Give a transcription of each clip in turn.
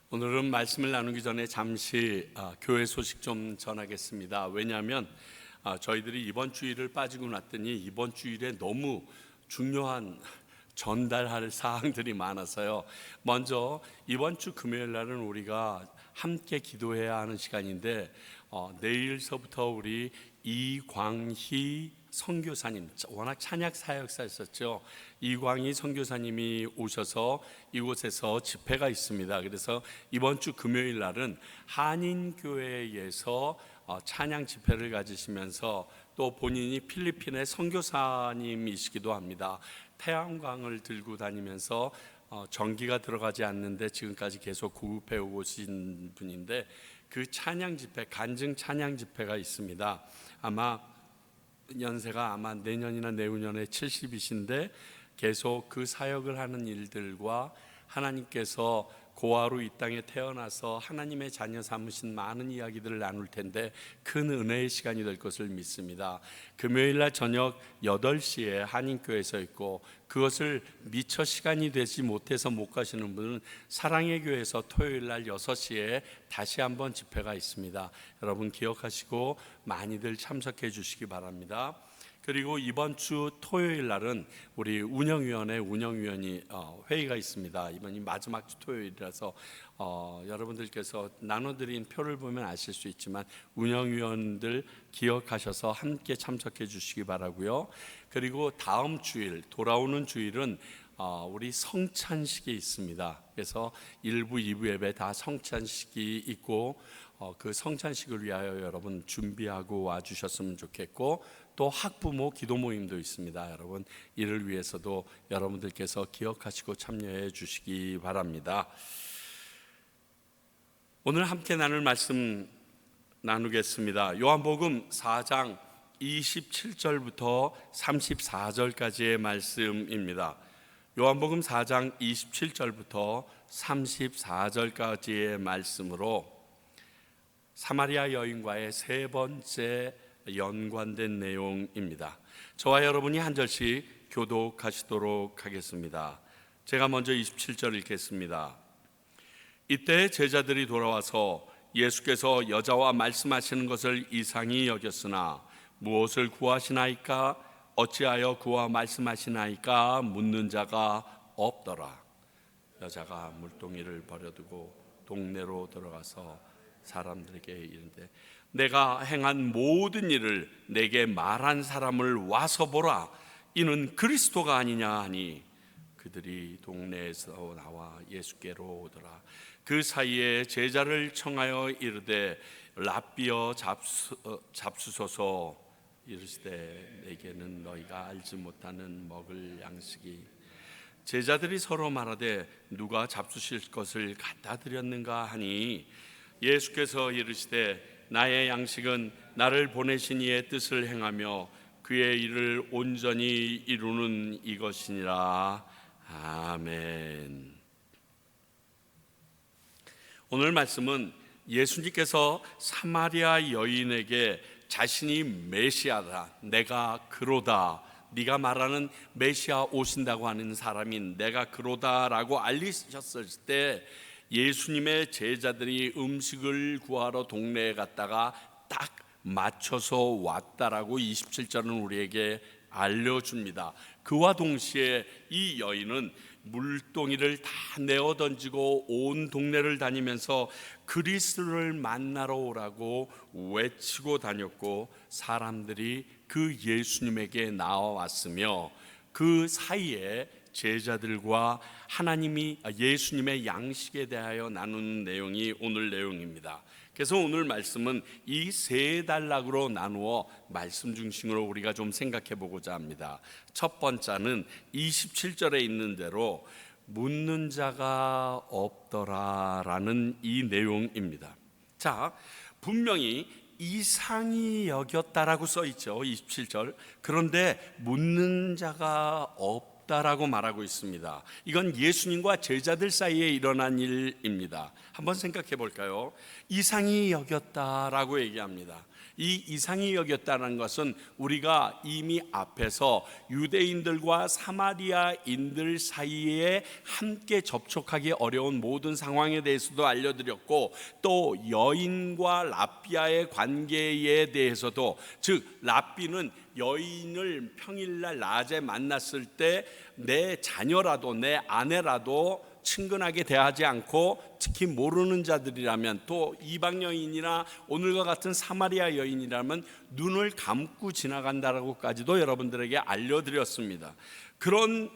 오늘은 말씀을 나누기 전에 잠시 교회 소식 좀 전하겠습니다. 왜냐하면 저희들이 이번 주일을 빠지고 났더니 이번 주일에 너무 중요한 전달할 사항들이 많아서요. 먼저 이번 주 금요일 날은 우리가 함께 기도해야 하는 시간인데 내일서부터 우리 이광희 선교사님, 워낙 찬양 사역사였었죠. 이광희 선교사님이 오셔서 이곳에서 집회가 있습니다. 그래서 이번 주 금요일 날은 한인교회에서 찬양 집회를 가지시면서 또 본인이 필리핀의 선교사님이시기도 합니다. 태양광을 들고 다니면서 전기가 들어가지 않는데 지금까지 계속 구급해 오신 분인데 그 찬양 집회, 간증 찬양 집회가 있습니다. 연세가 내년이나 내후년에 70이신데 계속 그 사역을 하는 일들과 하나님께서 고아로 이 땅에 태어나서 하나님의 자녀 삼으신 많은 이야기들을 나눌 텐데 큰 은혜의 시간이 될 것을 믿습니다. 금요일날 저녁 8시에 한인교회에서 있고, 그것을 미처 시간이 되지 못해서 못 가시는 분은 사랑의 교회에서 토요일날 6시에 다시 한번 집회가 있습니다. 여러분 기억하시고 많이들 참석해 주시기 바랍니다. 그리고 이번 주 토요일 날은 우리 운영위원회 운영위원이 회의가 있습니다. 이번이 마지막 주 토요일이라서 여러분들께서 나눠드린 표를 보면 아실 수 있지만 운영위원들 기억하셔서 함께 참석해 주시기 바라고요. 그리고 다음 주일, 돌아오는 주일은 우리 성찬식이 있습니다. 그래서 1부, 2부 예배 다 성찬식이 있고 그 성찬식을 위하여 여러분 준비하고 와주셨으면 좋겠고, 또 학부모 기도 모임도 있습니다. 여러분 이를 위해서도 여러분들께서 기억하시고 참여해 주시기 바랍니다. 오늘 함께 나눌 말씀 나누겠습니다. 요한복음 4장 27절부터 34절까지의 말씀입니다. 요한복음 4장 27절부터 34절까지의 말씀으로 사마리아 여인과의 세 번째 연관된 내용입니다. 저와 여러분이 한 절씩 교독하시도록 하겠습니다. 제가 먼저 27절 읽겠습니다. 이때 제자들이 돌아와서 예수께서 여자와 말씀하시는 것을 이상히 여겼으나 무엇을 구하시나이까, 어찌하여 그와 말씀하시나이까 묻는 자가 없더라. 여자가 물동이를 버려두고 동네로 들어가서 사람들에게 이르되 내가 행한 모든 일을 내게 말한 사람을 와서 보라, 이는 그리스도가 아니냐 하니 그들이 동네에서 나와 예수께로 오더라. 그 사이에 제자를 청하여 이르되 랍비여 잡수소서. 이르시되 내게는 너희가 알지 못하는 먹을 양식이. 제자들이 서로 말하되 누가 잡수실 것을 갖다 드렸는가 하니 예수께서 이르시되 나의 양식은 나를 보내신 이의 뜻을 행하며 그의 일을 온전히 이루는 이것이니라. 아멘. 오늘 말씀은 예수님께서 사마리아 여인에게 자신이 메시아다, 내가 그로다, 네가 말하는 메시아 오신다고 하는 사람인 내가 그로다라고 알리셨을 때 예수님의 제자들이 음식을 구하러 동네에 갔다가 딱 맞춰서 왔다라고 27절은 우리에게 알려줍니다. 그와 동시에 이 여인은 물동이를 다 내어 던지고 온 동네를 다니면서 그리스도를 만나러 오라고 외치고 다녔고, 사람들이 그 예수님에게 나와왔으며 그 사이에 제자들과 예수님의 양식에 대하여 나누는 내용이 오늘 내용입니다. 그래서 오늘 말씀은 이 세 단락으로 나누어 말씀 중심으로 우리가 좀 생각해 보고자 합니다. 첫 번째는 27절에 있는 대로 묻는 자가 없더라라는 이 내용입니다. 자, 분명히 이상히 여겼다라고 써 있죠. 27절. 그런데 묻는 자가 없더라 없다라고 말하고 있습니다. 이건 예수님과 제자들 사이에 일어난 일입니다. 한번 생각해 볼까요? 이상히 여겼다라고 얘기합니다. 이 이상히 여겼다는 것은 우리가 이미 앞에서 유대인들과 사마리아인들 사이에 함께 접촉하기 어려운 모든 상황에 대해서도 알려드렸고, 또 여인과 랍비와의 관계에 대해서도, 즉 랍비는 여인을 평일날 낮에 만났을 때 내 자녀라도 내 아내라도 친근하게 대하지 않고, 특히 모르는 자들이라면, 또 이방 여인이나 오늘과 같은 사마리아 여인이라면 눈을 감고 지나간다라고까지도 여러분들에게 알려드렸습니다. 그런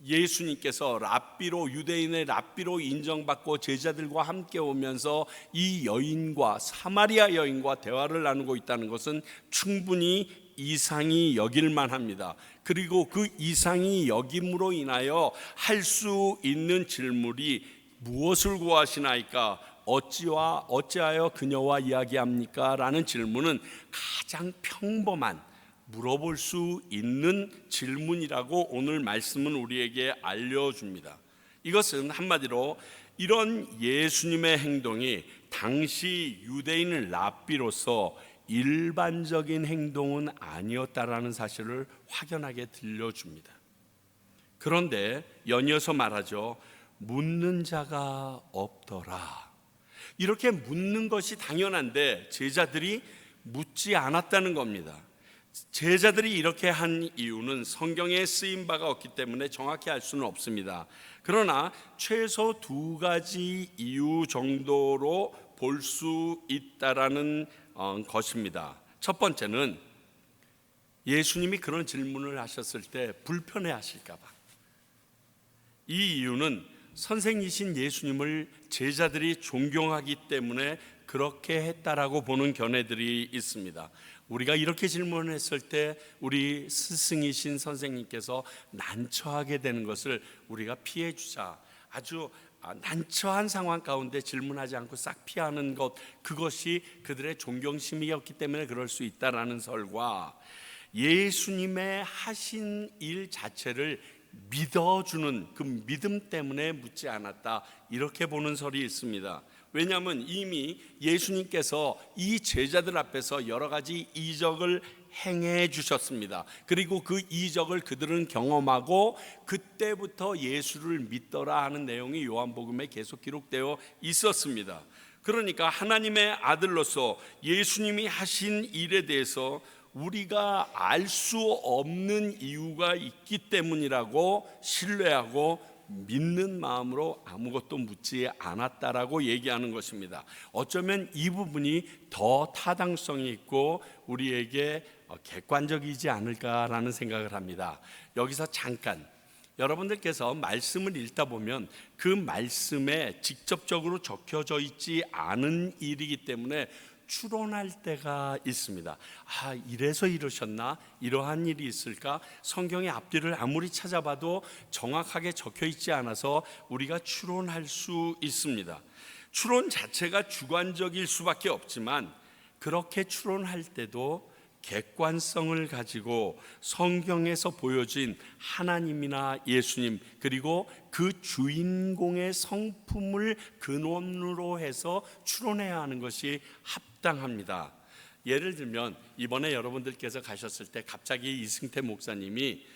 예수님께서 랍비로, 유대인의 랍비로 인정받고 제자들과 함께 오면서 이 여인과, 사마리아 여인과 대화를 나누고 있다는 것은 충분히 이상히 여길만 합니다. 그리고 그 이상히 여김으로 인하여 할 수 있는 질문이 무엇을 구하시나이까? 어찌하여 그녀와 이야기합니까? 라는 질문은 가장 평범한, 물어볼 수 있는 질문이라고 오늘 말씀은 우리에게 알려줍니다. 이것은 한마디로 이런 예수님의 행동이 당시 유대인 랍비로서 일반적인 행동은 아니었다라는 사실을 확연하게 들려줍니다. 그런데 연이어서 말하죠. 묻는 자가 없더라. 이렇게 묻는 것이 당연한데 제자들이 묻지 않았다는 겁니다. 제자들이 이렇게 한 이유는 성경에 쓰인 바가 없기 때문에 정확히 알 수는 없습니다. 그러나 최소 두 가지 이유 정도로 볼 수 있다라는 것입니다. 첫 번째는 예수님이 그런 질문을 하셨을 때 불편해 하실까 봐. 이 이유는 선생이신 예수님을 제자들이 존경하기 때문에 그렇게 했다라고 보는 견해들이 있습니다. 우리가 이렇게 질문을 했을 때 우리 스승이신 선생님께서 난처하게 되는 것을 우리가 피해 주자. 아주 난처한 상황 가운데 질문하지 않고 싹 피하는 것, 그것이 그들의 존경심이었기 때문에 그럴 수 있다라는 설과, 예수님의 하신 일 자체를 믿어주는 그 믿음 때문에 묻지 않았다, 이렇게 보는 설이 있습니다. 왜냐하면 이미 예수님께서 이 제자들 앞에서 여러 가지 이적을 행해 주셨습니다. 그리고 그 이적을 그들은 경험하고 그때부터 예수를 믿더라 하는 내용이 요한복음에 계속 기록되어 있었습니다. 그러니까 하나님의 아들로서 예수님이 하신 일에 대해서 우리가 알 수 없는 이유가 있기 때문이라고 신뢰하고 믿는 마음으로 아무것도 묻지 않았다라고 얘기하는 것입니다. 어쩌면 이 부분이 더 타당성이 있고 우리에게 객관적이지 않을까라는 생각을 합니다. 여기서 잠깐, 여러분들께서 말씀을 읽다 보면 그 말씀에 직접적으로 적혀져 있지 않은 일이기 때문에 추론할 때가 있습니다. 이래서 이러셨나? 이러한 일이 있을까? 성경의 앞뒤를 아무리 찾아봐도 정확하게 적혀 있지 않아서 우리가 추론할 수 있습니다. 추론 자체가 주관적일 수밖에 없지만 그렇게 추론할 때도 객관성을 가지고 성경에서 보여진 하나님이나 예수님, 그리고 그 주인공의 성품을 근원으로 해서 추론해야 하는 것이 합당합니다. 예를 들면 이번에 여러분들께서 가셨을 때 갑자기 이승태 목사님이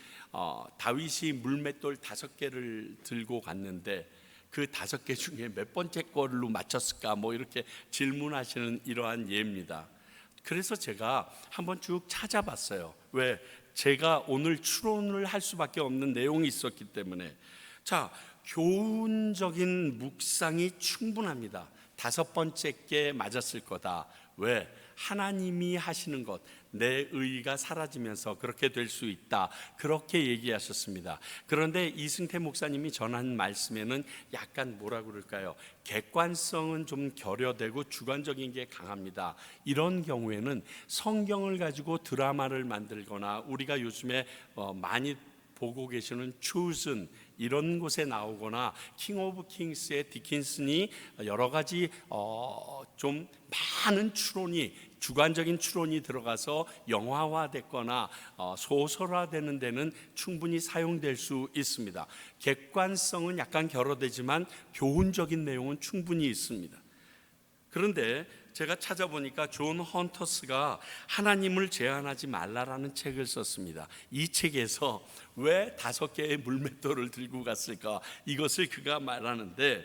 다윗이 물맷돌 5개를 들고 갔는데 그 5개 중에 몇 번째 걸로 맞췄을까, 이렇게 질문하시는 이러한 예입니다. 그래서 제가 한번 쭉 찾아봤어요. 왜? 제가 오늘 추론을 할 수밖에 없는 내용이 있었기 때문에. 자, 교훈적인 묵상이 충분합니다. 5번째 게 맞았을 거다. 왜? 하나님이 하시는 것, 내 의의가 사라지면서 그렇게 될 수 있다, 그렇게 얘기하셨습니다. 그런데 이승태 목사님이 전한 말씀에는 약간 뭐라 그럴까요? 객관성은 좀 결여되고 주관적인 게 강합니다. 이런 경우에는 성경을 가지고 드라마를 만들거나 우리가 요즘에 많이 보고 계시는 Chosen, 이런 곳에 나오거나 킹 오브 킹스의 디킨슨이 여러 가지 좀 많은 추론이 주관적인 추론이 들어가서 영화화됐거나 소설화되는 데는 충분히 사용될 수 있습니다. 객관성은 약간 결여되지만 교훈적인 내용은 충분히 있습니다. 그런데 제가 찾아보니까 존 헌터스가 하나님을 제한하지 말라라는 책을 썼습니다. 이 책에서 왜 5개의 물맷돌을 들고 갔을까? 이것을 그가 말하는데,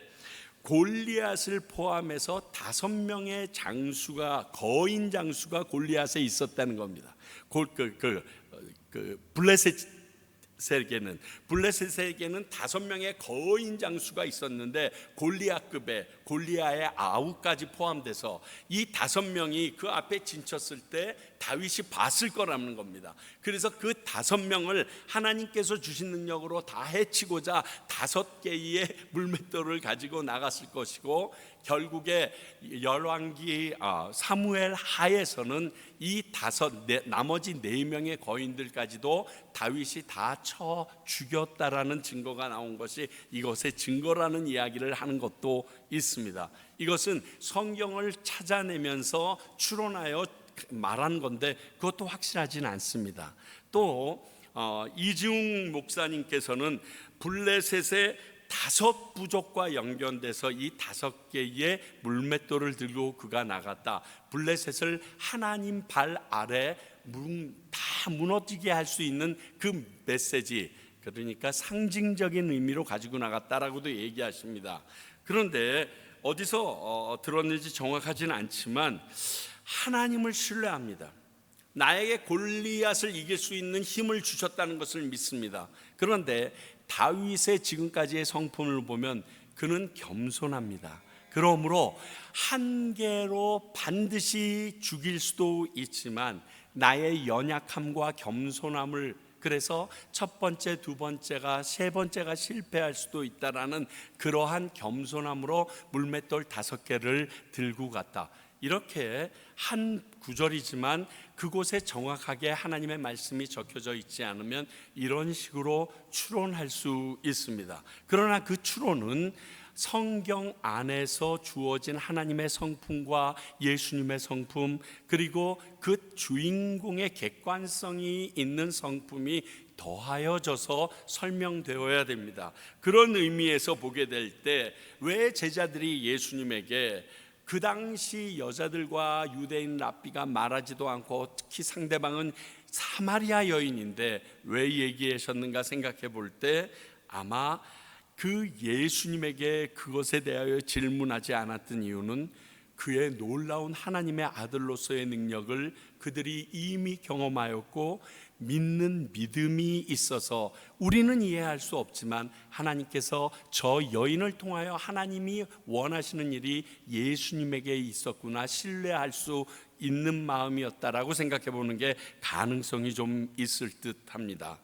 골리앗을 포함해서 5명의 장수가, 거인 장수가 골리앗에 있었다는 겁니다. 블레셋에게는 5명의 거인 장수가 있었는데, 골리앗급의 골리앗의 아우까지 포함돼서 이 5명이 그 앞에 진쳤을 때 다윗이 봤을 거라는 겁니다. 그래서 그 5명을 하나님께서 주신 능력으로 다 해치고자 5개의 물맷돌을 가지고 나갔을 것이고, 결국에 열왕기 사무엘 하에서는 이 나머지 4명의 거인들까지도 다윗이 다 쳐 죽였다라는 증거가 나온 것이 이것의 증거라는 이야기를 하는 것도 있습니다. 이것은 성경을 찾아내면서 추론하여 말한 건데 그것도 확실하지는 않습니다. 또 이지웅 목사님께서는 블레셋의 5 부족과 연결돼서 이 5개의 물맷돌을 들고 그가 나갔다, 블레셋을 하나님 발 아래 다 무너지게 할 수 있는 그 메시지, 그러니까 상징적인 의미로 가지고 나갔다라고도 얘기하십니다. 그런데 어디서 들었는지 정확하지는 않지만 하나님을 신뢰합니다. 나에게 골리앗을 이길 수 있는 힘을 주셨다는 것을 믿습니다. 그런데 다윗의 지금까지의 성품을 보면 그는 겸손합니다. 그러므로 한계로 반드시 죽일 수도 있지만 나의 연약함과 겸손함을, 그래서 첫 번째, 두 번째가, 세 번째가 실패할 수도 있다라는 그러한 겸손함으로 물맷돌 5개를 들고 갔다. 이렇게 한 구절이지만 그곳에 정확하게 하나님의 말씀이 적혀져 있지 않으면 이런 식으로 추론할 수 있습니다. 그러나 그 추론은 성경 안에서 주어진 하나님의 성품과 예수님의 성품, 그리고 그 주인공의 객관성이 있는 성품이 더하여져서 설명되어야 됩니다. 그런 의미에서 보게 될 때 왜 제자들이 예수님에게 그 당시 여자들과 유대인 랍비가 말하지도 않고, 특히 상대방은 사마리아 여인인데 왜 얘기하셨는가 생각해 볼 때 아마 그 예수님에게 그것에 대하여 질문하지 않았던 이유는 그의 놀라운 하나님의 아들로서의 능력을 그들이 이미 경험하였고 믿는 믿음이 있어서, 우리는 이해할 수 없지만 하나님께서 저 여인을 통하여 하나님이 원하시는 일이 예수님에게 있었구나, 신뢰할 수 있는 마음이었다라고 생각해 보는 게 가능성이 좀 있을 듯합니다.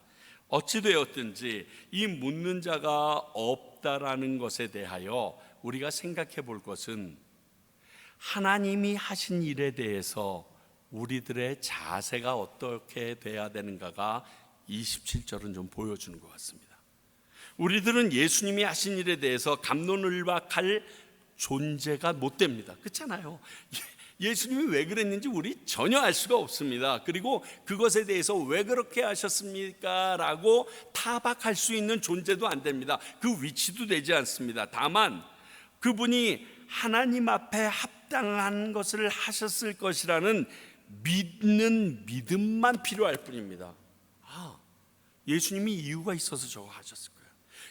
어찌되었든지 이 묻는 자가 없다라는 것에 대하여 우리가 생각해 볼 것은, 하나님이 하신 일에 대해서 우리들의 자세가 어떻게 돼야 되는가가 27절은 좀 보여주는 것 같습니다. 우리들은 예수님이 하신 일에 대해서 갑론을박할 존재가 못 됩니다. 그렇잖아요. 예수님이 왜 그랬는지 우리 전혀 알 수가 없습니다. 그리고 그것에 대해서 왜 그렇게 하셨습니까? 라고 타박할 수 있는 존재도 안 됩니다. 그 위치도 되지 않습니다. 다만 그분이 하나님 앞에 합당한 것을 하셨을 것이라는 믿는 믿음만 필요할 뿐입니다. 예수님이 이유가 있어서 저거 하셨을 거예요.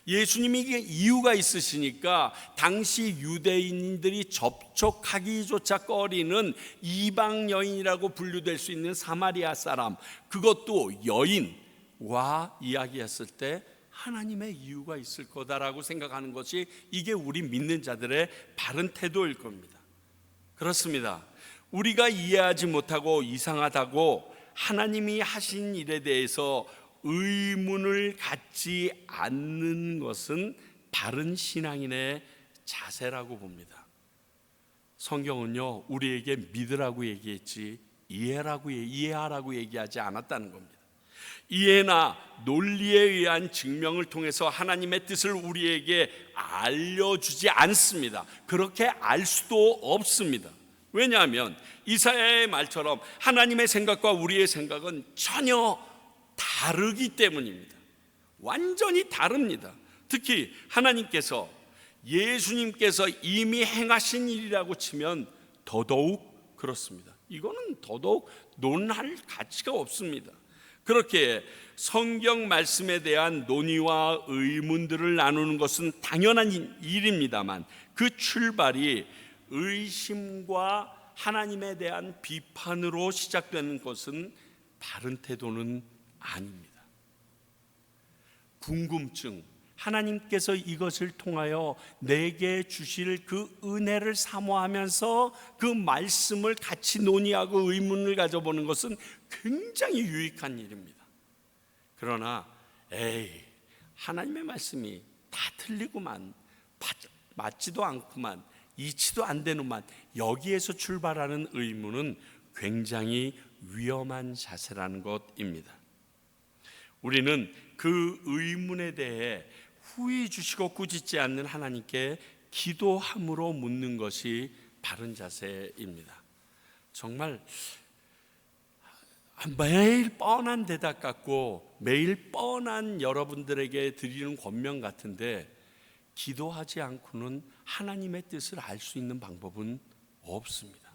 예수님이 이유가 있으시니까 당시 유대인들이 접촉하기조차 꺼리는 이방 여인이라고 분류될 수 있는 사마리아 사람, 그것도 여인과 이야기했을 때 하나님의 이유가 있을 거다라고 생각하는 것이, 이게 우리 믿는 자들의 바른 태도일 겁니다. 그렇습니다. 우리가 이해하지 못하고 이상하다고 하나님이 하신 일에 대해서 의문을 갖지 않는 것은 바른 신앙인의 자세라고 봅니다. 성경은요, 우리에게 믿으라고 얘기했지 이해하라고 얘기하지 않았다는 겁니다. 이해나 논리에 의한 증명을 통해서 하나님의 뜻을 우리에게 알려주지 않습니다. 그렇게 알 수도 없습니다. 왜냐하면 이사야의 말처럼 하나님의 생각과 우리의 생각은 전혀 다르기 때문입니다. 완전히 다릅니다. 특히 하나님께서 예수님께서 이미 행하신 일이라고 치면 더더욱 그렇습니다. 이거는 더더욱 논할 가치가 없습니다. 그렇게 성경 말씀에 대한 논의와 의문들을 나누는 것은 당연한 일입니다만 그 출발이 의심과 하나님에 대한 비판으로 시작되는 것은 바른 태도는 아닙니다. 궁금증, 하나님께서 이것을 통하여 내게 주실 그 은혜를 사모하면서 그 말씀을 같이 논의하고 의문을 가져보는 것은 굉장히 유익한 일입니다. 그러나 하나님의 말씀이 다 틀리구만, 맞지도 않구만, 이치도 안 되는만, 여기에서 출발하는 의문은 굉장히 위험한 자세라는 것입니다. 우리는 그 의문에 대해 후회 주시고 꾸짖지 않는 하나님께 기도함으로 묻는 것이 바른 자세입니다. 정말 매일 뻔한 대답 같고 매일 뻔한 여러분들에게 드리는 권면 같은데, 기도하지 않고는 하나님의 뜻을 알 수 있는 방법은 없습니다.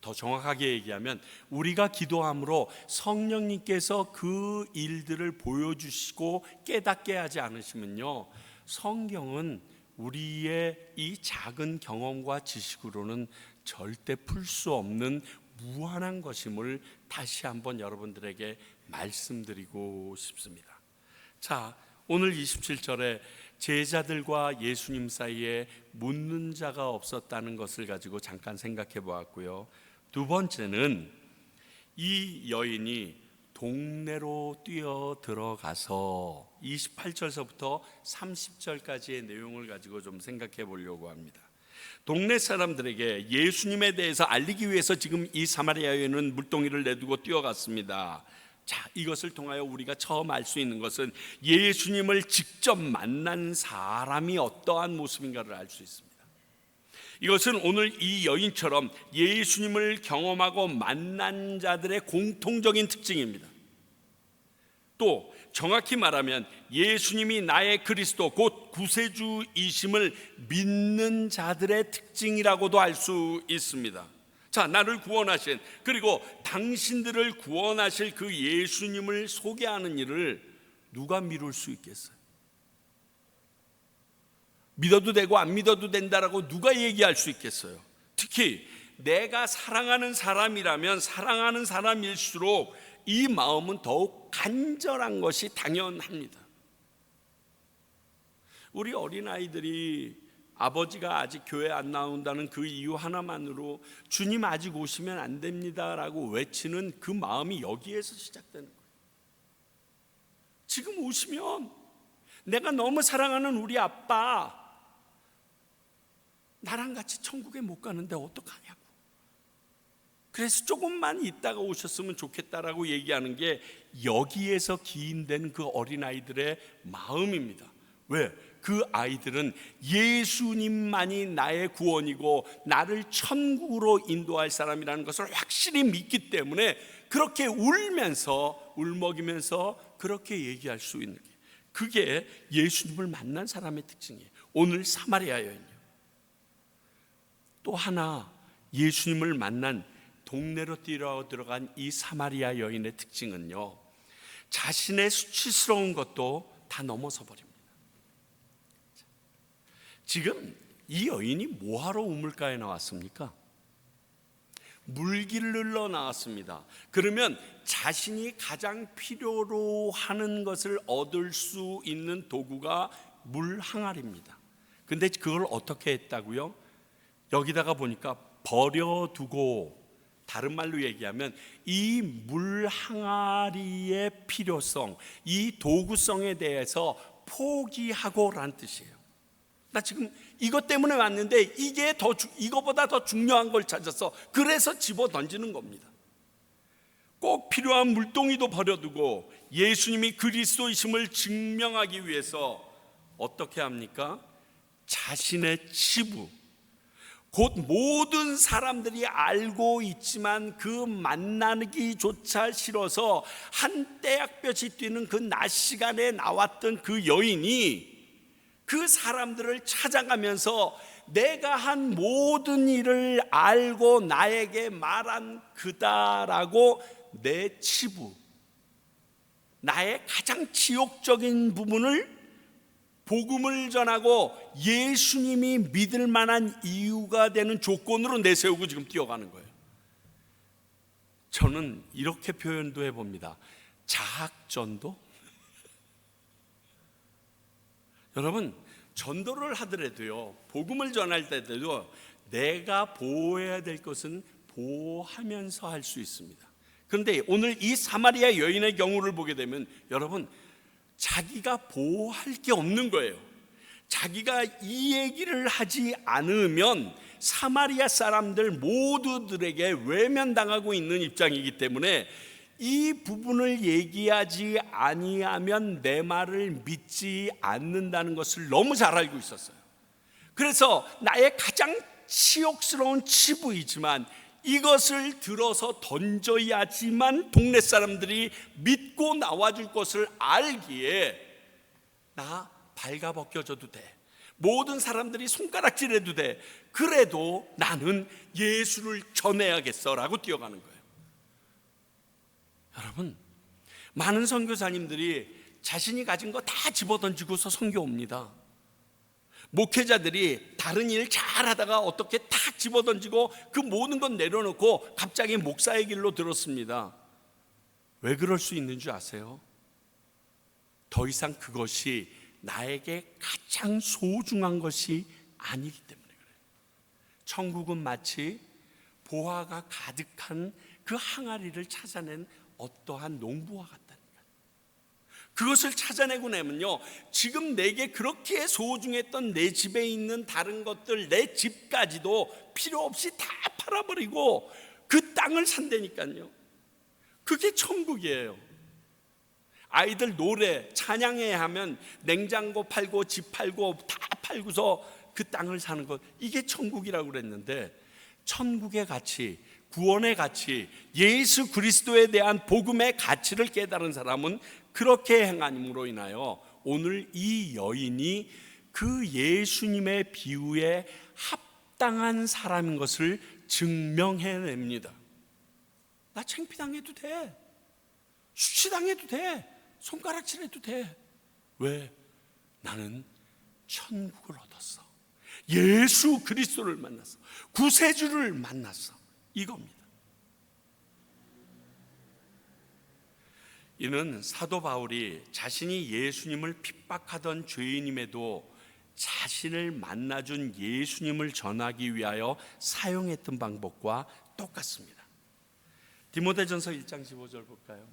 더 정확하게 얘기하면 우리가 기도함으로 성령님께서 그 일들을 보여주시고 깨닫게 하지 않으시면요, 성경은 우리의 이 작은 경험과 지식으로는 절대 풀 수 없는 무한한 것임을 다시 한번 여러분들에게 말씀드리고 싶습니다. 자, 오늘 27절에 제자들과 예수님 사이에 묻는 자가 없었다는 것을 가지고 잠깐 생각해 보았고요. 두 번째는 이 여인이 동네로 뛰어 들어가서 28절서부터 30절까지의 내용을 가지고 좀 생각해 보려고 합니다. 동네 사람들에게 예수님에 대해서 알리기 위해서 지금 이 사마리아 여인은 물동이를 내두고 뛰어갔습니다. 자, 이것을 통하여 우리가 처음 알 수 있는 것은 예수님을 직접 만난 사람이 어떠한 모습인가를 알 수 있습니다. 이것은 오늘 이 여인처럼 예수님을 경험하고 만난 자들의 공통적인 특징입니다. 또 정확히 말하면 예수님이 나의 그리스도 곧 구세주이심을 믿는 자들의 특징이라고도 알 수 있습니다. 자, 나를 구원하신, 그리고 당신들을 구원하실 그 예수님을 소개하는 일을 누가 미룰 수 있겠어요? 믿어도 되고 안 믿어도 된다라고 누가 얘기할 수 있겠어요? 특히 내가 사랑하는 사람이라면 사랑하는 사람일수록 이 마음은 더욱 간절한 것이 당연합니다. 우리 어린아이들이 아버지가 아직 교회 안 나온다는 그 이유 하나만으로 주님 아직 오시면 안 됩니다라고 외치는 그 마음이 여기에서 시작되는 거예요. 지금 오시면 내가 너무 사랑하는 우리 아빠 나랑 같이 천국에 못 가는데 어떡하냐고, 그래서 조금만 있다가 오셨으면 좋겠다라고 얘기하는 게 여기에서 기인된 그 어린아이들의 마음입니다. 왜? 그 아이들은 예수님만이 나의 구원이고 나를 천국으로 인도할 사람이라는 것을 확실히 믿기 때문에 그렇게 울면서 울먹이면서 그렇게 얘기할 수 있는 게, 그게 예수님을 만난 사람의 특징이에요. 오늘 사마리아 여인요. 또 하나 예수님을 만난 동네로 뛰어 들어간 이 사마리아 여인의 특징은요, 자신의 수치스러운 것도 다 넘어서 버립니다. 지금 이 여인이 뭐하러 우물가에 나왔습니까? 물길을 나왔습니다. 그러면 자신이 가장 필요로 하는 것을 얻을 수 있는 도구가 물 항아리입니다. 근데 그걸 어떻게 했다고요? 여기다가 보니까 버려두고, 다른 말로 얘기하면 이 물 항아리의 필요성, 이 도구성에 대해서 포기하고란 뜻이에요. 나 지금 이것 때문에 왔는데 이게 이거보다 더 중요한 걸 찾아서 그래서 집어 던지는 겁니다. 꼭 필요한 물동이도 버려두고 예수님이 그리스도이심을 증명하기 위해서 어떻게 합니까? 자신의 치부, 곧 모든 사람들이 알고 있지만 그 만나기조차 싫어서 한 떼약볕이 뛰는 그 낮 시간에 나왔던 그 여인이 그 사람들을 찾아가면서 내가 한 모든 일을 알고 나에게 말한 그다라고 내 치부, 나의 가장 지옥적인 부분을 복음을 전하고 예수님이 믿을 만한 이유가 되는 조건으로 내세우고 지금 뛰어가는 거예요. 저는 이렇게 표현도 해봅니다. 자학전도? 여러분, 전도를 하더라도요, 복음을 전할 때도 내가 보호해야 될 것은 보호하면서 할 수 있습니다. 그런데 오늘 이 사마리아 여인의 경우를 보게 되면 여러분, 자기가 보호할 게 없는 거예요. 자기가 이 얘기를 하지 않으면 사마리아 사람들 모두들에게 외면당하고 있는 입장이기 때문에 이 부분을 얘기하지 아니하면 내 말을 믿지 않는다는 것을 너무 잘 알고 있었어요. 그래서 나의 가장 치욕스러운 치부이지만 이것을 들어서 던져야지만 동네 사람들이 믿고 나와줄 것을 알기에 나 발가벗겨져도 돼, 모든 사람들이 손가락질해도 돼, 그래도 나는 예수를 전해야겠어라고 뛰어가는 거예요. 여러분, 많은 선교사님들이 자신이 가진 거 다 집어던지고서 선교옵니다. 목회자들이 다른 일 잘하다가 어떻게 탁 집어던지고 그 모든 건 내려놓고 갑자기 목사의 길로 들었습니다. 왜 그럴 수 있는 줄 아세요? 더 이상 그것이 나에게 가장 소중한 것이 아니기 때문에 그래요. 천국은 마치 보화가 가득한 그 항아리를 찾아낸 어떠한 농부와 같다니까. 그것을 찾아내고 나면요, 지금 내게 그렇게 소중했던 내 집에 있는 다른 것들, 내 집까지도 필요 없이 다 팔아버리고 그 땅을 산다니까요. 그게 천국이에요. 아이들 노래 찬양해야 하면 냉장고 팔고 집 팔고 다 팔고서 그 땅을 사는 것, 이게 천국이라고 그랬는데, 천국의 가치, 구원의 가치, 예수 그리스도에 대한 복음의 가치를 깨달은 사람은 그렇게 행함으로 인하여 오늘 이 여인이 그 예수님의 비유에 합당한 사람인 것을 증명해냅니다. 나 창피당해도 돼, 수치당해도 돼, 손가락질해도 돼. 왜? 나는 천국을 얻었어. 예수 그리스도를 만났어. 구세주를 만났어. 이겁니다. 이는 사도 바울이 자신이 예수님을 핍박하던 죄인임에도 자신을 만나준 예수님을 전하기 위하여 사용했던 방법과 똑같습니다. 디모데전서 1장 15절 볼까요?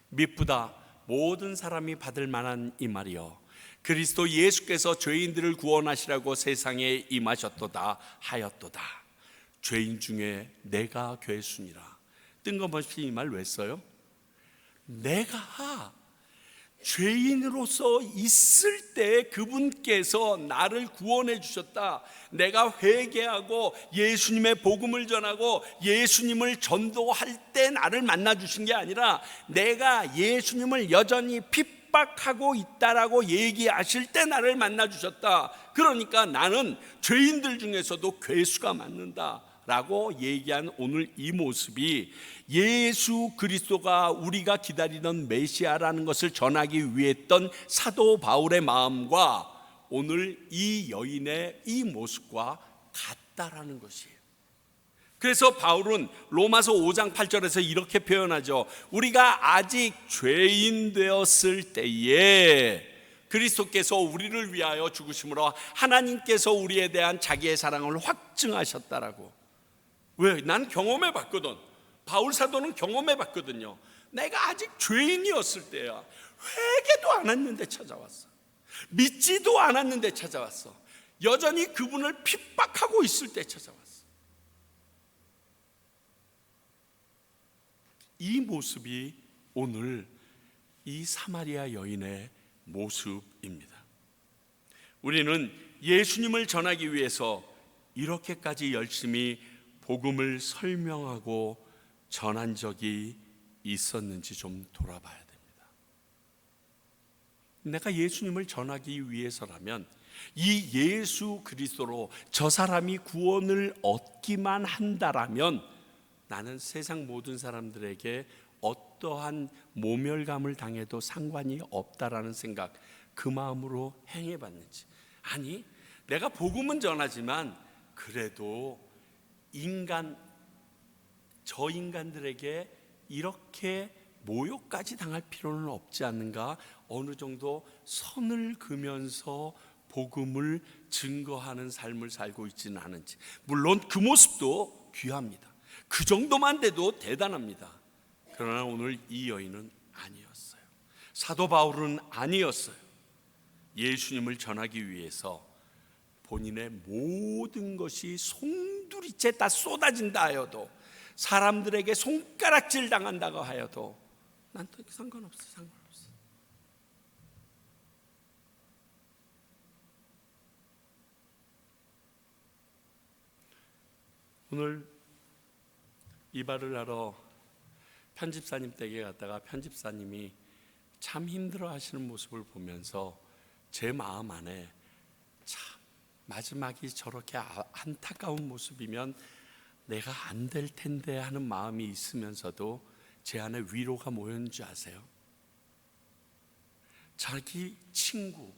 미쁘다 모든 사람이 받을 만한 이 말이여, 그리스도 예수께서 죄인들을 구원하시라고 세상에 임하셨도다 하였도다. 죄인 중에 내가 괴순이라. 뜬금없이 이 말 왜 써요? 내가 죄인으로서 있을 때 그분께서 나를 구원해 주셨다. 내가 회개하고 예수님의 복음을 전하고 예수님을 전도할 때 나를 만나 주신 게 아니라 내가 예수님을 여전히 핍박하고 있다라고 얘기하실 때 나를 만나 주셨다. 그러니까 나는 죄인들 중에서도 괴수가 맞는다 라고 얘기한 오늘 이 모습이 예수 그리스도가 우리가 기다리던 메시아라는 것을 전하기 위해 했던 사도 바울의 마음과 오늘 이 여인의 이 모습과 같다라는 것이에요. 그래서 바울은 로마서 5장 8절에서 이렇게 표현하죠. 우리가 아직 죄인 되었을 때에 그리스도께서 우리를 위하여 죽으심으로 하나님께서 우리에 대한 자기의 사랑을 확증하셨다라고. 왜? 난 경험해 봤거든. 바울 사도는 경험해 봤거든요. 내가 아직 죄인이었을 때야. 회개도 안 했는데 찾아왔어. 믿지도 않았는데 찾아왔어. 여전히 그분을 핍박하고 있을 때 찾아왔어. 이 모습이 오늘 이 사마리아 여인의 모습입니다. 우리는 예수님을 전하기 위해서 이렇게까지 열심히 복음을 설명하고 전한 적이 있었는지 좀 돌아봐야 됩니다. 내가 예수님을 전하기 위해서라면 이 예수 그리스도로 저 사람이 구원을 얻기만 한다라면 나는 세상 모든 사람들에게 어떠한 모멸감을 당해도 상관이 없다라는 생각, 그 마음으로 행해봤는지, 아니 내가 복음은 전하지만 그래도 저 인간들에게 이렇게 모욕까지 당할 필요는 없지 않는가, 어느 정도 선을 그면서 복음을 증거하는 삶을 살고 있지는 않은지. 물론 그 모습도 귀합니다. 그 정도만 돼도 대단합니다. 그러나 오늘 이 여인은 아니었어요. 사도 바울은 아니었어요. 예수님을 전하기 위해서 본인의 모든 것이 송두리째 다 쏟아진다 하여도, 사람들에게 손가락질 당한다고 하여도 난 또 상관없어. 오늘 이발을 하러 편집사님 댁에 갔다가 편집사님이 참 힘들어 하시는 모습을 보면서 제 마음 안에 참 마지막이 저렇게 안타까운 모습이면 내가 안 될 텐데 하는 마음이 있으면서도 제 안에 위로가 뭐였는 줄 아세요? 자기 친구,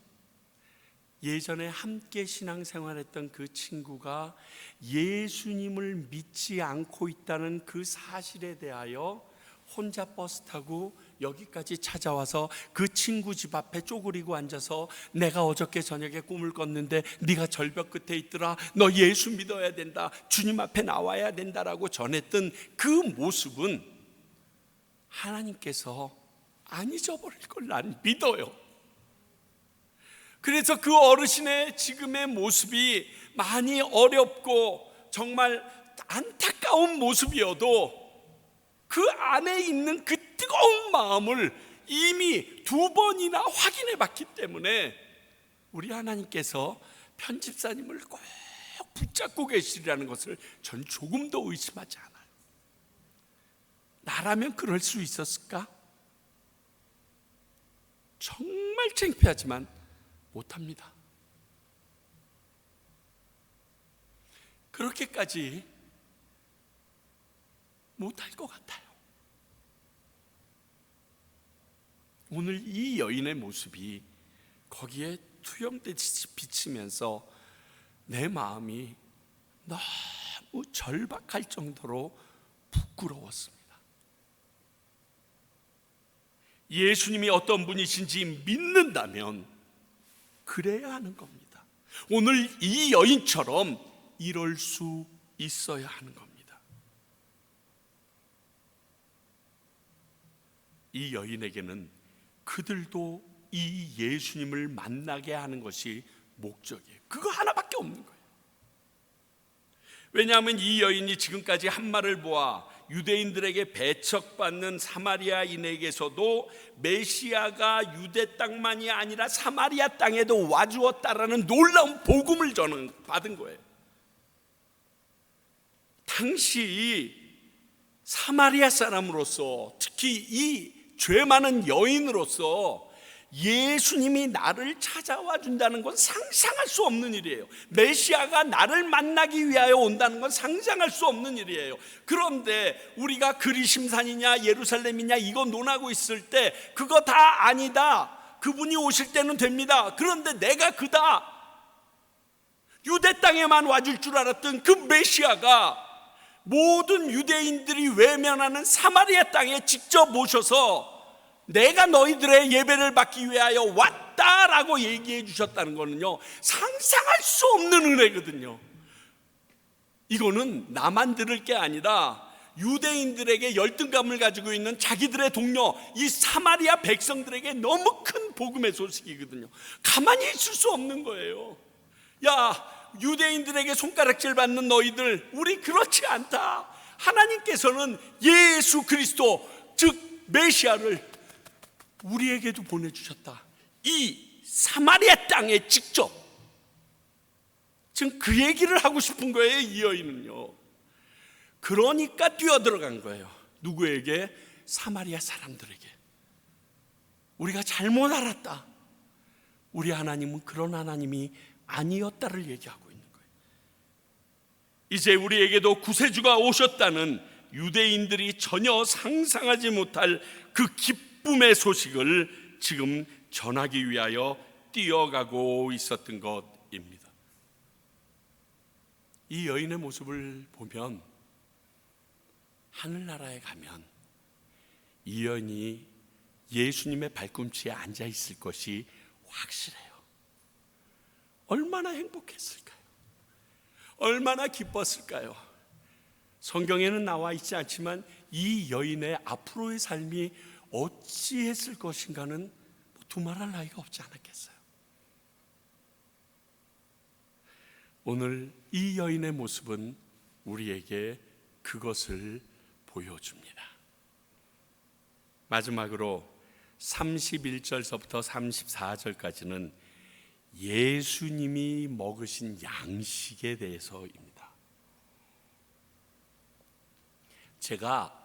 예전에 함께 신앙생활했던 그 친구가 예수님을 믿지 않고 있다는 그 사실에 대하여 혼자 버스 타고 여기까지 찾아와서 그 친구 집 앞에 쪼그리고 앉아서 내가 어저께 저녁에 꿈을 꿨는데 네가 절벽 끝에 있더라, 너 예수 믿어야 된다, 주님 앞에 나와야 된다라고 전했던 그 모습은 하나님께서 안 잊어버릴 걸 난 믿어요. 그래서 그 어르신의 지금의 모습이 많이 어렵고 정말 안타까운 모습이어도 그 안에 있는 그 뜨거운 마음을 이미 2번이나 확인해 봤기 때문에 우리 하나님께서 편집사님을 꼭 붙잡고 계시리라는 것을 전 조금도 의심하지 않아요. 나라면 그럴 수 있었을까? 정말 창피하지만 못합니다. 그렇게까지 못할 것 같아요. 오늘 이 여인의 모습이 거기에 투영되듯이 비치면서 내 마음이 너무 절박할 정도로 부끄러웠습니다. 예수님이 어떤 분이신지 믿는다면 그래야 하는 겁니다. 오늘 이 여인처럼 이럴 수 있어야 하는 겁니다. 이 여인에게는 그들도 이 예수님을 만나게 하는 것이 목적이에요. 그거 하나밖에 없는 거예요. 왜냐하면 이 여인이 지금까지 한 말을 보아 유대인들에게 배척받는 사마리아인에게서도 메시아가 유대 땅만이 아니라 사마리아 땅에도 와주었다라는 놀라운 복음을 저는 받은 거예요. 당시 사마리아 사람으로서, 특히 이 죄 많은 여인으로서 예수님이 나를 찾아와 준다는 건 상상할 수 없는 일이에요. 메시아가 나를 만나기 위하여 온다는 건 상상할 수 없는 일이에요. 그런데 우리가 그리심산이냐 예루살렘이냐 이거 논하고 있을 때 그거 다 아니다, 그분이 오실 때는 됩니다. 그런데 내가 그다, 유대 땅에만 와줄 줄 알았던 그 메시아가 모든 유대인들이 외면하는 사마리아 땅에 직접 모셔서 내가 너희들의 예배를 받기 위하여 왔다라고 얘기해 주셨다는 거는요, 상상할 수 없는 은혜거든요. 이거는 나만 들을 게 아니라 유대인들에게 열등감을 가지고 있는 자기들의 동료 이 사마리아 백성들에게 너무 큰 복음의 소식이거든요. 가만히 있을 수 없는 거예요. 야, 유대인들에게 손가락질 받는 너희들, 우리 그렇지 않다. 하나님께서는 예수 그리스도 즉 메시아를 우리에게도 보내주셨다. 이 사마리아 땅에 직접 지금 그 얘기를 하고 싶은 거예요, 이 여인은요. 그러니까 뛰어들어간 거예요. 누구에게? 사마리아 사람들에게. 우리가 잘못 알았다. 우리 하나님은 그런 하나님이 아니었다를 얘기하고 있는 거예요. 이제 우리에게도 구세주가 오셨다는 유대인들이 전혀 상상하지 못할 그 기쁨의 소식을 지금 전하기 위하여 뛰어가고 있었던 것입니다. 이 여인의 모습을 보면 하늘나라에 가면 이 여인이 예수님의 발꿈치에 앉아 있을 것이 확실해요. 얼마나 행복했을까요? 얼마나 기뻤을까요? 성경에는 나와 있지 않지만 이 여인의 앞으로의 삶이 어찌했을 것인가는 두말할 나위가 없지 않았겠어요. 오늘 이 여인의 모습은 우리에게 그것을 보여줍니다. 마지막으로 31절서부터 34절까지는 예수님이 먹으신 양식에 대해서입니다. 제가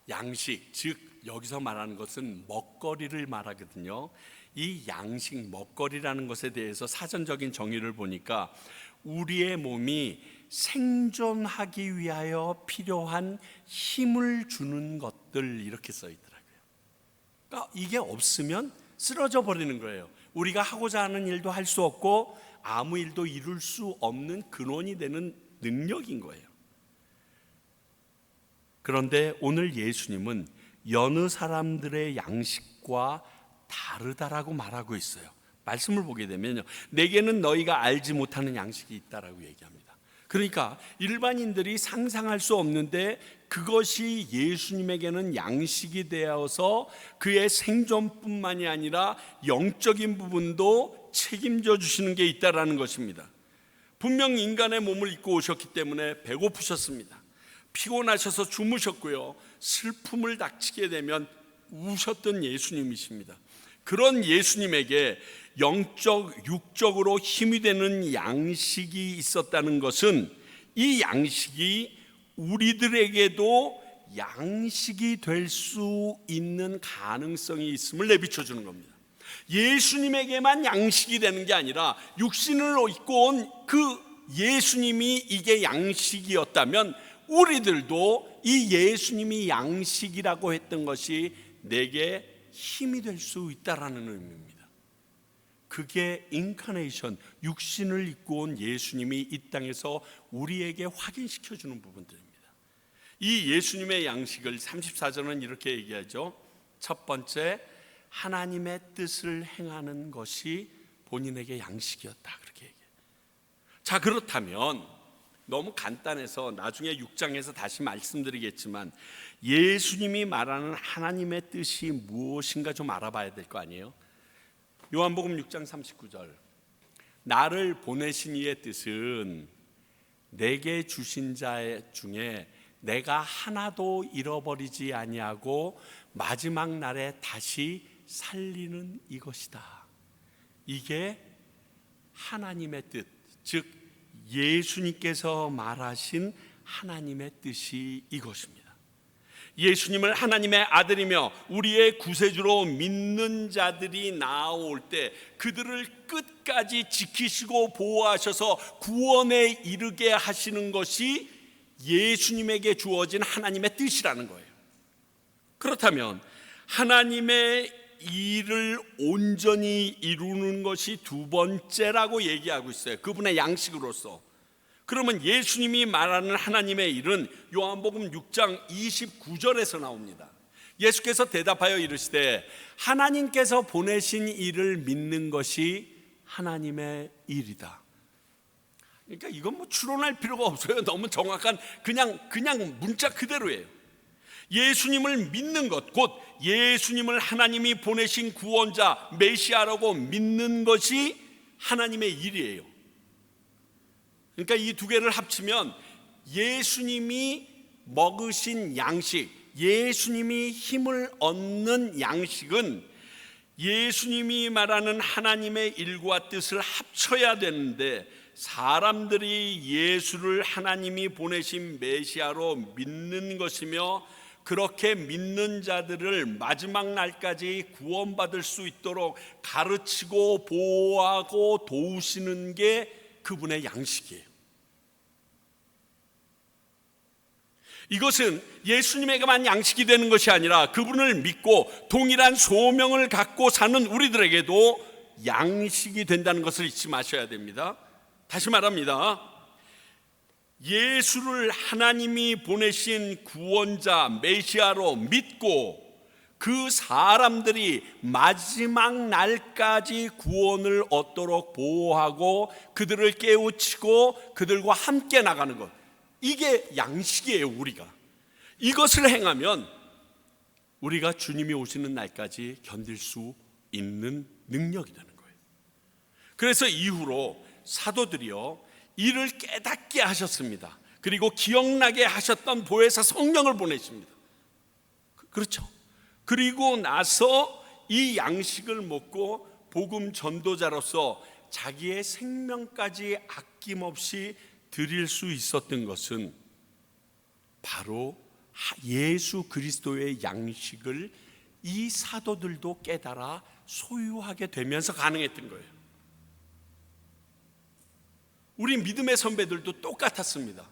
양식, 즉 여기서 말하는 것은 먹거리를 말하거든요. 이 양식, 먹거리라는 것에 대해서 사전적인 정의를 보니까 우리의 몸이 생존하기 위하여 필요한 힘을 주는 것들, 이렇게 써 있더라고요. 그러니까 이게 없으면 쓰러져 버리는 거예요. 우리가 하고자 하는 일도 할 수 없고 아무 일도 이룰 수 없는 근원이 되는 능력인 거예요. 그런데 오늘 예수님은 여느 사람들의 양식과 다르다라고 말하고 있어요. 말씀을 보게 되면요, 내게는 너희가 알지 못하는 양식이 있다라고 얘기합니다. 그러니까 일반인들이 상상할 수 없는데 그것이 예수님에게는 양식이 되어서 그의 생존뿐만이 아니라 영적인 부분도 책임져 주시는 게 있다라는 것입니다. 분명 인간의 몸을 입고 오셨기 때문에 배고프셨습니다. 피곤하셔서 주무셨고요, 슬픔을 닥치게 되면 우셨던 예수님이십니다. 그런 예수님에게 영적, 육적으로 힘이 되는 양식이 있었다는 것은 이 양식이 우리들에게도 양식이 될 수 있는 가능성이 있음을 내비쳐주는 겁니다. 예수님에게만 양식이 되는 게 아니라 육신을 입고 온 그 예수님이 이게 양식이었다면 우리들도 이 예수님이 양식이라고 했던 것이 내게 힘이 될 수 있다라는 의미입니다. 그게 인카네이션, 육신을 입고 온 예수님이 이 땅에서 우리에게 확인시켜주는 부분들입니다. 이 예수님의 양식을 34절은 이렇게 얘기하죠. 첫 번째, 하나님의 뜻을 행하는 것이 본인에게 양식이었다, 그렇게 얘기해요. 자, 그렇다면 너무 간단해서 나중에 6장에서 다시 말씀드리겠지만 예수님이 말하는 하나님의 뜻이 무엇인가 좀 알아봐야 될 거 아니에요. 요한복음 6장 39절, 나를 보내신 이의 뜻은 내게 주신 자 중에 내가 하나도 잃어버리지 아니하고 마지막 날에 다시 살리는 이것이다. 이게 하나님의 뜻, 즉 예수님께서 말하신 하나님의 뜻이 이것입니다. 예수님을 하나님의 아들이며 우리의 구세주로 믿는 자들이 나아올 때 그들을 끝까지 지키시고 보호하셔서 구원에 이르게 하시는 것이 예수님에게 주어진 하나님의 뜻이라는 거예요. 그렇다면 하나님의 일을 온전히 이루는 것이 두 번째라고 얘기하고 있어요. 그분의 양식으로서. 그러면 예수님이 말하는 하나님의 일은 요한복음 6장 29절에서 나옵니다. 예수께서 대답하여 이르시되 하나님께서 보내신 일을 믿는 것이 하나님의 일이다. 그러니까 이건 뭐 추론할 필요가 없어요. 너무 정확한 그냥 문자 그대로예요. 예수님을 믿는 것, 곧 예수님을 하나님이 보내신 구원자 메시아라고 믿는 것이 하나님의 일이에요. 그러니까 이 두 개를 합치면 예수님이 먹으신 양식, 예수님이 힘을 얻는 양식은 예수님이 말하는 하나님의 일과 뜻을 합쳐야 되는데 사람들이 예수를 하나님이 보내신 메시아로 믿는 것이며 그렇게 믿는 자들을 마지막 날까지 구원받을 수 있도록 가르치고 보호하고 도우시는 게 그분의 양식이에요. 이것은 예수님에게만 양식이 되는 것이 아니라 그분을 믿고 동일한 소명을 갖고 사는 우리들에게도 양식이 된다는 것을 잊지 마셔야 됩니다. 다시 말합니다. 예수를 하나님이 보내신 구원자 메시아로 믿고 그 사람들이 마지막 날까지 구원을 얻도록 보호하고 그들을 깨우치고 그들과 함께 나가는 것, 이게 양식이에요. 우리가 이것을 행하면 우리가 주님이 오시는 날까지 견딜 수 있는 능력이 되는 거예요. 그래서 이후로 사도들이요 이를 깨닫게 하셨습니다. 그리고 기억나게 하셨던 보혜사 성령을 보내십니다. 그렇죠. 그리고 나서 이 양식을 먹고 복음 전도자로서 자기의 생명까지 아낌없이 드릴 수 있었던 것은 바로 예수 그리스도의 양식을 이 사도들도 깨달아 소유하게 되면서 가능했던 거예요. 우리 믿음의 선배들도 똑같았습니다.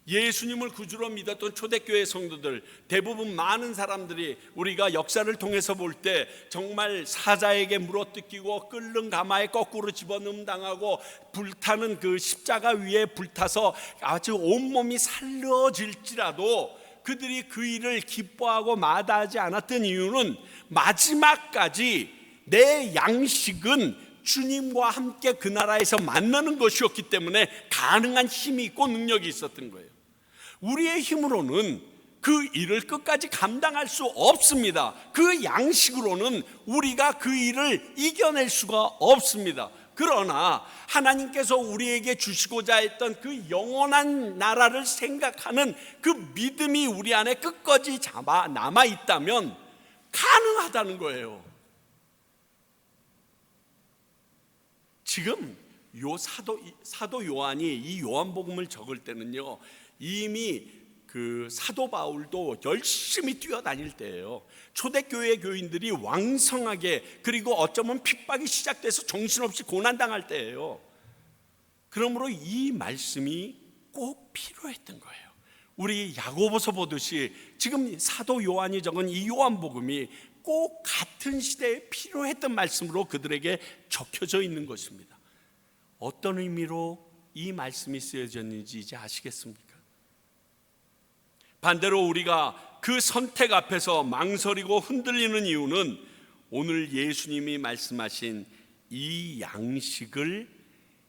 예수님을 구주로 믿었던 초대교회 성도들, 대부분 많은 사람들이 우리가 역사를 통해서 볼 때 정말 사자에게 물어뜯기고 끓는 가마에 거꾸로 집어넣음 당하고 불타는 그 십자가 위에 불타서 아주 온몸이 살려질지라도 그들이 그 일을 기뻐하고 마다하지 않았던 이유는 마지막까지 내 양식은 주님과 함께 그 나라에서 만나는 것이었기 때문에 가능한 힘이 있고 능력이 있었던 거예요. 우리의 힘으로는 그 일을 끝까지 감당할 수 없습니다. 그 양식으로는 우리가 그 일을 이겨낼 수가 없습니다. 그러나 하나님께서 우리에게 주시고자 했던 그 영원한 나라를 생각하는 그 믿음이 우리 안에 끝까지 남아 있다면 가능하다는 거예요. 지금 요 사도 요한이 이 요한복음을 적을 때는요 이미 그 사도 바울도 열심히 뛰어다닐 때예요. 초대교회 교인들이 왕성하게, 그리고 어쩌면 핍박이 시작돼서 정신없이 고난당할 때예요. 그러므로 이 말씀이 꼭 필요했던 거예요. 우리 야고보서 보듯이 지금 사도 요한이 적은 이 요한복음이 꼭 같은 시대에 필요했던 말씀으로 그들에게 적혀져 있는 것입니다. 어떤 의미로 이 말씀이 쓰여졌는지 이제 아시겠습니까? 반대로 우리가 그 선택 앞에서 망설이고 흔들리는 이유는 오늘 예수님이 말씀하신 이 양식을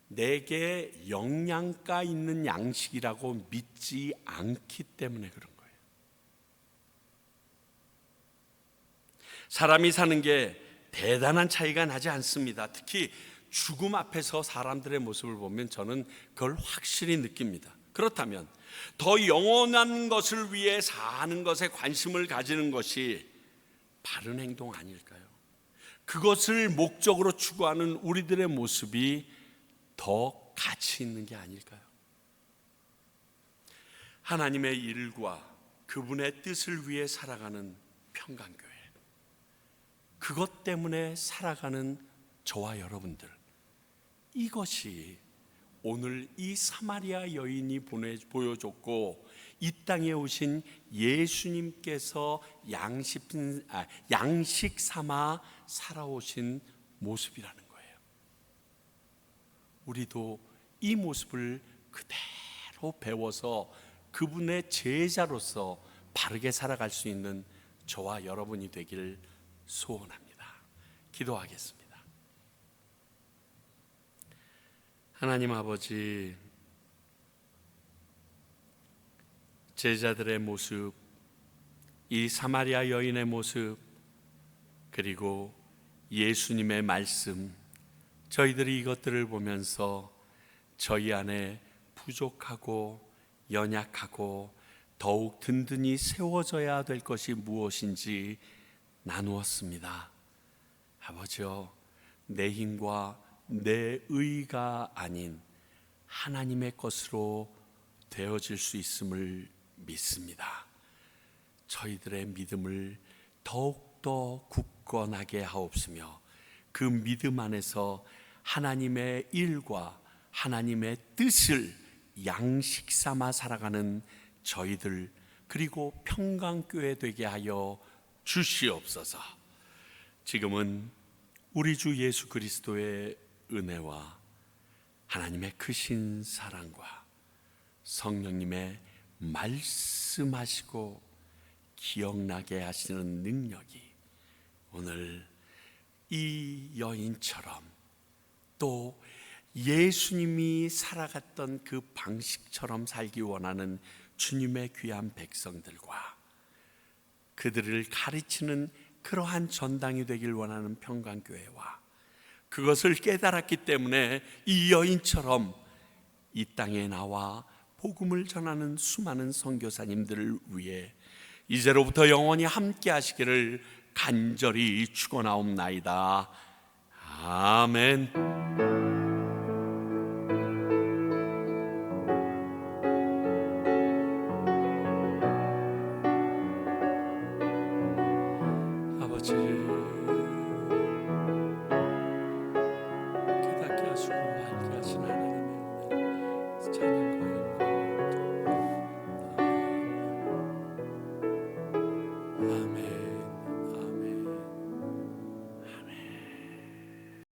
내게 영양가 있는 양식이라고 믿지 않기 때문에 그런 거예요. 사람이 사는 게 대단한 차이가 나지 않습니다. 특히 죽음 앞에서 사람들의 모습을 보면 저는 그걸 확실히 느낍니다. 그렇다면 더 영원한 것을 위해 사는 것에 관심을 가지는 것이 바른 행동 아닐까요? 그것을 목적으로 추구하는 우리들의 모습이 더 가치 있는 게 아닐까요? 하나님의 일과 그분의 뜻을 위해 살아가는 평강교회, 그것 때문에 살아가는 저와 여러분들, 이것이 오늘 이 사마리아 여인이 보여줬고 이 땅에 오신 예수님께서 양식 삼아 살아오신 모습이라는 거예요. 우리도 이 모습을 그대로 배워서 그분의 제자로서 바르게 살아갈 수 있는 저와 여러분이 되기를 소원합니다. 기도하겠습니다. 하나님 아버지, 제자들의 모습, 이 사마리아 여인의 모습, 그리고 예수님의 말씀, 저희들이 이것들을 보면서 저희 안에 부족하고 연약하고 더욱 든든히 세워져야 될 것이 무엇인지 나누었습니다. 아버지여, 내 힘과 내 의가 아닌 하나님의 것으로 되어질 수 있음을 믿습니다. 저희들의 믿음을 더욱더 굳건하게 하옵시며 그 믿음 안에서 하나님의 일과 하나님의 뜻을 양식 삼아 살아가는 저희들 그리고 평강교회 되게 하여 주시옵소서. 지금은 우리 주 예수 그리스도의 은혜와 하나님의 크신 사랑과 성령님의 말씀하시고 기억나게 하시는 능력이 오늘 이 여인처럼 또 예수님이 살아갔던 그 방식처럼 살기 원하는 주님의 귀한 백성들과 그들을 가르치는 그러한 전당이 되길 원하는 평강교회와 그것을 깨달았기 때문에 이 여인처럼 이 땅에 나와 복음을 전하는 수많은 선교사님들을 위해 이제로부터 영원히 함께 하시기를 간절히 축원하옵나이다. 아멘.